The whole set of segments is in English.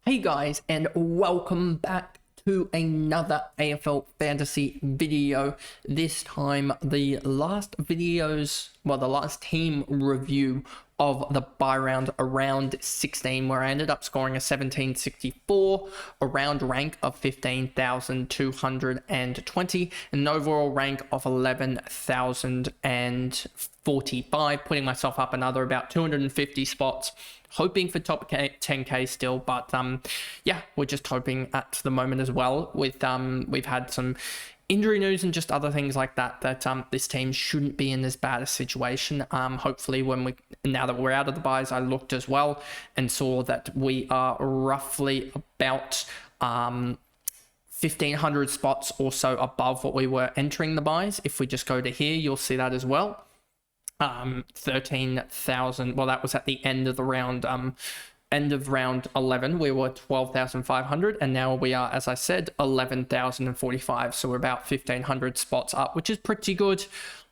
Hey guys, and welcome back to another AFL fantasy video. This time, the last team review of the bye round around 16, where I ended up scoring a 1764, a round rank of 15,220, and an overall rank of 11,045, putting myself up another about 250 spots. Hoping for top 10k still, but yeah, we're just hoping at the moment as well. With we've had some injury news and just other things like that this team shouldn't be in as bad a situation. Hopefully, now that we're out of the buys, I looked as well and saw that we are roughly about 1,500 spots or so above what we were entering the buys. If we just go to here, you'll see that as well. 13,000. Well, that was at the end of the round. End of round 11, we were 12,500, and now we are, as I said, 11,045. So we're about 1,500 spots up, which is pretty good.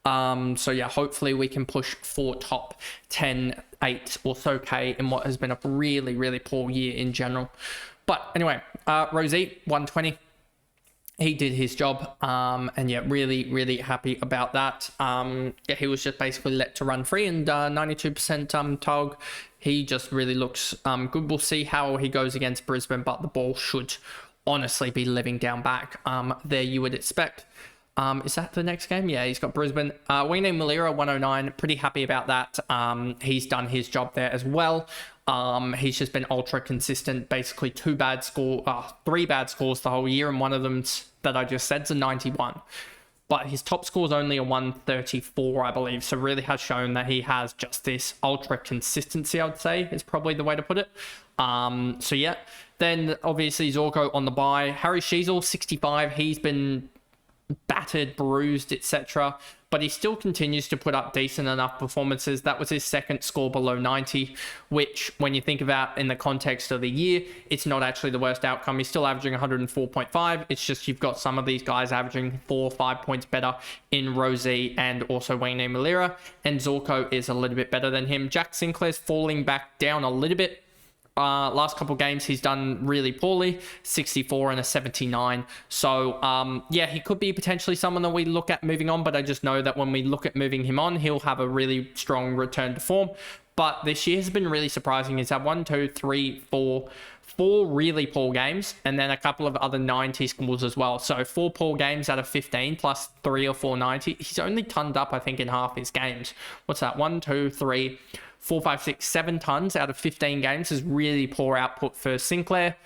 So yeah, hopefully we can push for top 10, 8 or so K in what has been a really, really poor year in general. But anyway, Rosie 120. He did his job, and yeah, really, really happy about that. Yeah, he was just basically let to run free, and 92% tog. He just really looks good. We'll see how he goes against Brisbane, but the ball should honestly be living down back there, you would expect. Is that the next game? Yeah, he's got Brisbane. Wayne Malira 109. Pretty happy about that. He's done his job there as well. He's just been ultra consistent. Basically, three bad scores the whole year, and one of them that I just said is a 91. But his top score is only a 134, I believe. So really has shown that he has just this ultra consistency, I would say, is probably the way to put it. So yeah. Then obviously Zorko on the bye. Harry Sheezel, 65. He's been battered, bruised, etc., but he still continues to put up decent enough performances. That was his second score below 90, which when you think about in the context of the year, it's not actually the worst outcome. He's still averaging 104.5. It's just you've got some of these guys averaging 4 or 5 points better in Rosie and also Wayne Malira, and Zorko is a little bit better than him. Jack Sinclair's falling back down a little bit. Last couple games he's done really poorly, 64 and a 79. So yeah, he could be potentially someone that we look at moving on, but I just know that when we look at moving him on, he'll have a really strong return to form. But this year has been really surprising. He's had 4 really poor games, and then a couple of other 90 scores as well. So 4 poor games out of 15 plus 3 or 4 90. He's only tonned up, I think, in half his games. What's that? 1, 2, 3, 4, 5, 6, 7 tons out of 15 games is really poor output for Sinclair.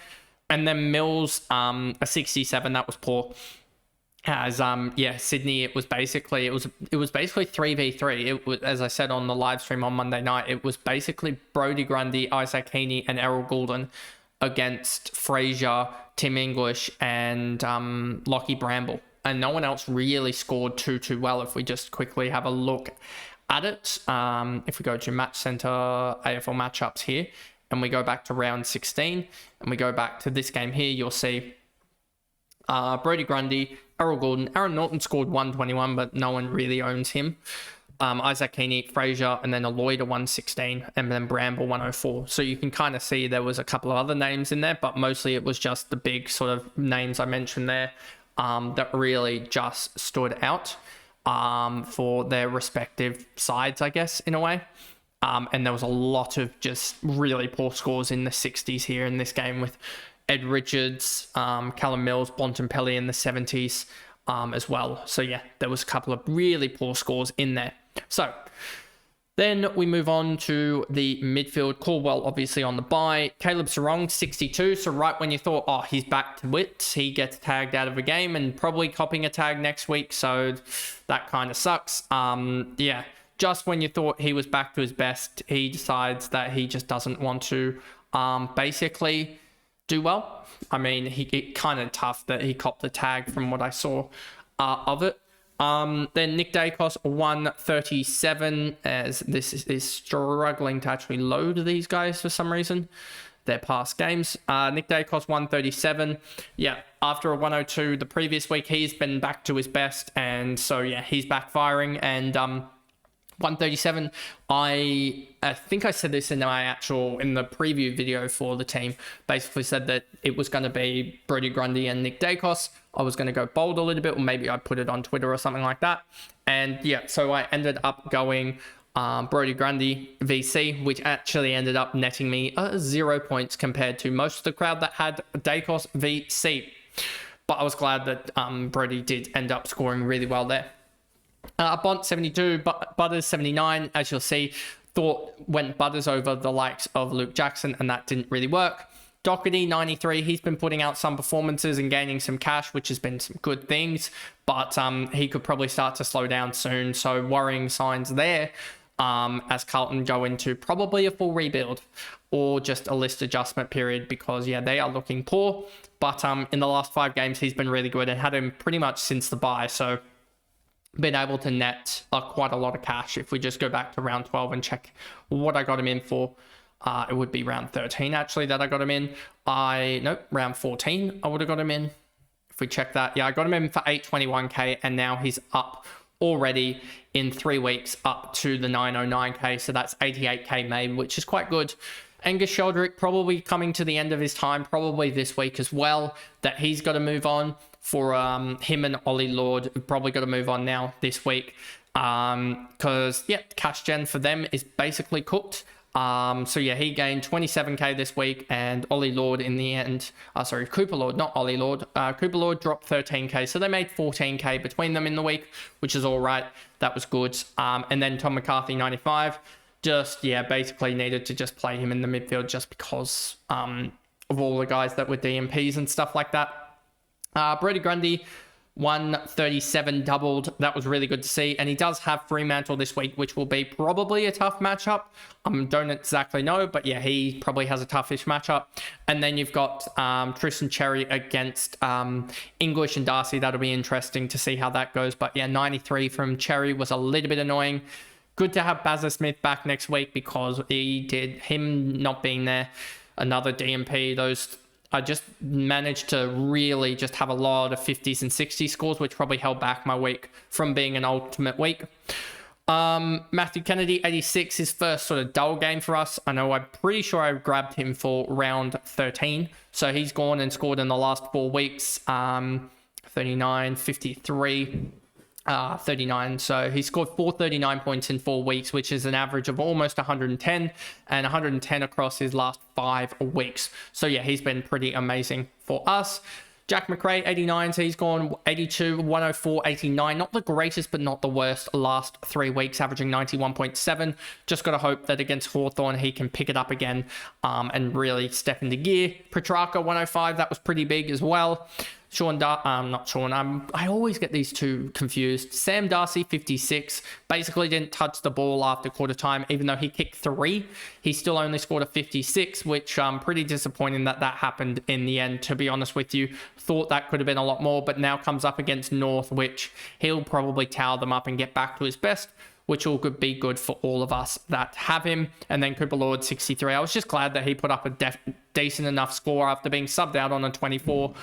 And then Mills, a 67, that was poor. As yeah, Sydney, it was basically 3v3. It was, as I said on the live stream on Monday night, it was basically Brodie Grundy, Isaac Heaney, and Errol Goulden against Fraser, Tim English, and Lockie Bramble. And no one else really scored too well. If we just quickly have a look at it, if we go to Match Center AFL matchups here, and we go back to round 16, and we go back to this game here, you'll see Brodie Grundy, Errol Goulden, Aaron Norton scored 121, but no one really owns him. Isaac Heaney, Fraser, and then Lloyd a 116, and then Bramble 104. So you can kind of see there was a couple of other names in there, but mostly it was just the big sort of names I mentioned there that really just stood out for their respective sides, I guess, in a way. And there was a lot of just really poor scores in the 60s here in this game with Ed Richards, Callum Mills, Bontempelli in the 70s as well. So yeah, there was a couple of really poor scores in there. So then we move on to the midfield. Caldwell obviously on the bye. Caleb Sarong, 62. So right when you thought, oh, he's back to wits, he gets tagged out of a game and probably copping a tag next week. So that kind of sucks. Yeah, just when you thought he was back to his best, he decides that he just doesn't want to basically do well. I mean, it kind of tough that he copped the tag from what I saw of it. Then Nick Dacos 137, as this is struggling to actually load these guys for some reason. Their past games. Nick Dacos 137. Yeah, after a 102 the previous week, he's been back to his best, and so yeah, he's backfiring, and 137. I think I said this in the preview video for the team. Basically said that it was going to be Brodie Grundy and Nick Dacos. I was going to go bold a little bit, or maybe I put it on Twitter or something like that. And yeah, so I ended up going Brodie Grundy VC, which actually ended up netting me 0 points compared to most of the crowd that had Dacos VC. But I was glad that Brodie did end up scoring really well there. Bont 72, Butters 79, as you'll see, went Butters over the likes of Luke Jackson, and that didn't really work. Doherty 93, he's been putting out some performances and gaining some cash, which has been some good things, but he could probably start to slow down soon, so worrying signs there as Carlton go into probably a full rebuild or just a list adjustment period, because yeah, they are looking poor, but in the last 5 games he's been really good and had him pretty much since the bye, so been able to net quite a lot of cash. If we just go back to round 12 and check what I got him in for, it would be round 13 actually that I got him in. Round 14 I would have got him in. If we check that, yeah, I got him in for 821k, and now he's up already in 3 weeks up to the 909k, so that's 88k made, which is quite good. Angus Sheldrick probably coming to the end of his time, probably this week as well, that he's got to move on. For him and Ollie Lord, probably got to move on now this week, because yeah, cash gen for them is basically cooked. So yeah, he gained 27k this week, and Ollie Lord in the end, Cooper Lord, not Ollie Lord. Cooper Lord dropped 13k, so they made 14k between them in the week, which is all right. That was good. And then Tom McCarthy 95, just yeah, basically needed to just play him in the midfield just because of all the guys that were DMPs and stuff like that. Brodie Grundy 137 doubled. That was really good to see, and he does have Fremantle this week, which will be probably a tough matchup. Don't exactly know, but yeah, he probably has a toughish matchup. And then you've got Tristan Cherry against English and Darcy. That'll be interesting to see how that goes. But yeah, 93 from Cherry was a little bit annoying. Good to have Bazza Smith back next week, because him not being there, another DMP, I just managed to really just have a lot of 50s and 60s scores, which probably held back my week from being an ultimate week. Matthew Kennedy, 86, his first sort of dull game for us. I'm pretty sure I grabbed him for round 13. So he's gone and scored in the last 4 weeks. 39, 53, 39. So he scored 439 points in 4 weeks, which is an average of almost 110, and 110 across his last 5 weeks. So yeah, he's been pretty amazing for us. Jack McRae, 89, so he's gone 82, 104, 89. Not the greatest, but not the worst last 3 weeks, averaging 91.7. Just got to hope that against Hawthorn he can pick it up again and really step into gear. Petrarca, 105, that was pretty big as well. I always get these two confused. Sam Darcy, 56, basically didn't touch the ball after quarter time, even though he kicked 3. He still only scored a 56, which pretty disappointing that happened in the end, to be honest with you. Thought that could have been a lot more, but now comes up against North, which he'll probably towel them up and get back to his best, which will be good for all of us that have him. And then Cooper Lord, 63. I was just glad that he put up a decent enough score after being subbed out on a 24.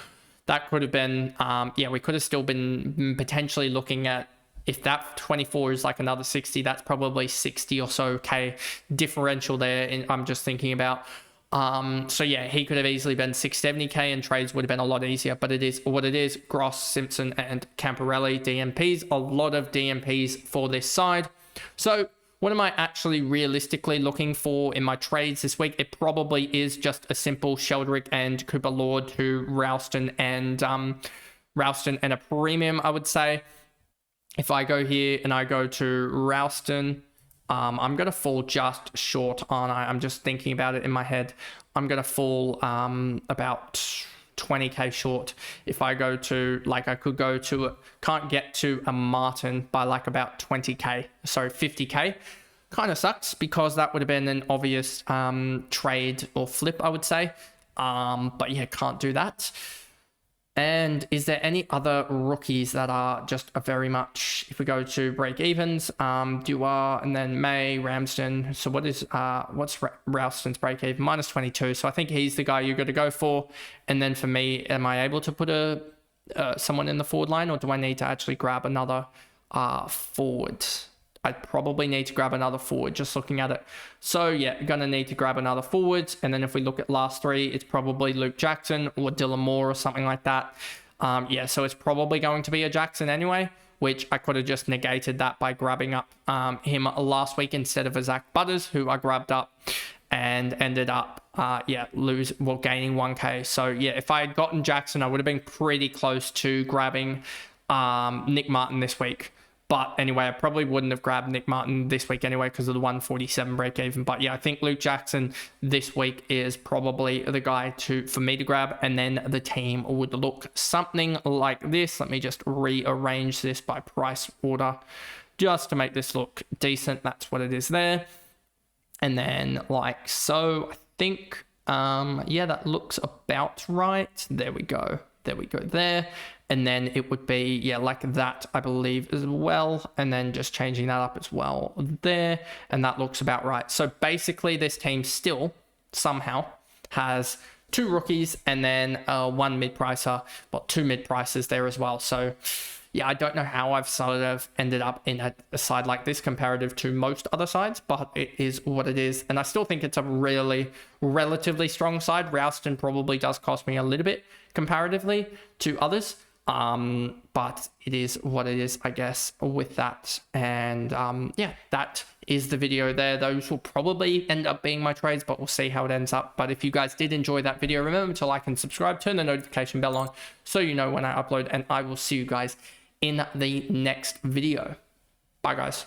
That could have been, we could have still been potentially looking at, if that 24 is like another 60, that's probably 60 or so K differential there. I'm just thinking about. So yeah, he could have easily been 670k, and trades would have been a lot easier, but it is what it is. Gross, Simpson, and Camporelli, DMPs, a lot of DMPs for this side. So what am I actually realistically looking for in my trades this week? It probably is just a simple Sheldrick and Cooper Lord to Ralston and a premium, I would say. If I go here and I go to Ralston, I'm going to fall just short on, I'm just thinking about it in my head. I'm going to fall about 20k short. If I go to, can't get to a Martin by like about 50k. Kind of sucks, because that would have been an obvious trade or flip, I would say. But yeah, can't do that. And is there any other rookies that are just a very much, if we go to break evens, Duar, and then May, Ramsden. So what's Ralston's break even? -22. So I think he's the guy you're going to go for. And then for me, am I able to put someone in the forward line, or do I need to actually grab another forward? I'd probably need to grab another forward just looking at it. So yeah, gonna need to grab another forward. And then if we look at last three, it's probably Luke Jackson or Dylan Moore or something like that. Yeah, so it's probably going to be a Jackson anyway, which I could have just negated that by grabbing up him last week instead of a Zach Butters, who I grabbed up and ended up, gaining 1K. So yeah, if I had gotten Jackson, I would have been pretty close to grabbing Nick Martin this week. But anyway, I probably wouldn't have grabbed Nick Martin this week anyway because of the 147 break even. But yeah, I think Luke Jackson this week is probably the guy for me to grab. And then the team would look something like this. Let me just rearrange this by price order just to make this look decent. That's what it is there. And then like so, I think, yeah, that looks about right. There we go. There we go there. And then it would be, yeah, like that, I believe, as well. And then just changing that up as well there. And that looks about right. So basically, this team still somehow has 2 rookies and then 1 mid-pricer, but 2 mid-pricers there as well. So yeah, I don't know how I've sort of ended up in a side like this comparative to most other sides, but it is what it is. And I still think it's a really relatively strong side. Ralston probably does cost me a little bit comparatively to others. But it is what it is, I guess, with that. And yeah, that is the video there. Those will probably end up being my trades, but we'll see how it ends up. But if you guys did enjoy that video, remember to like and subscribe, turn the notification bell on so you know when I upload, and I will see you guys in the next video. Bye, guys.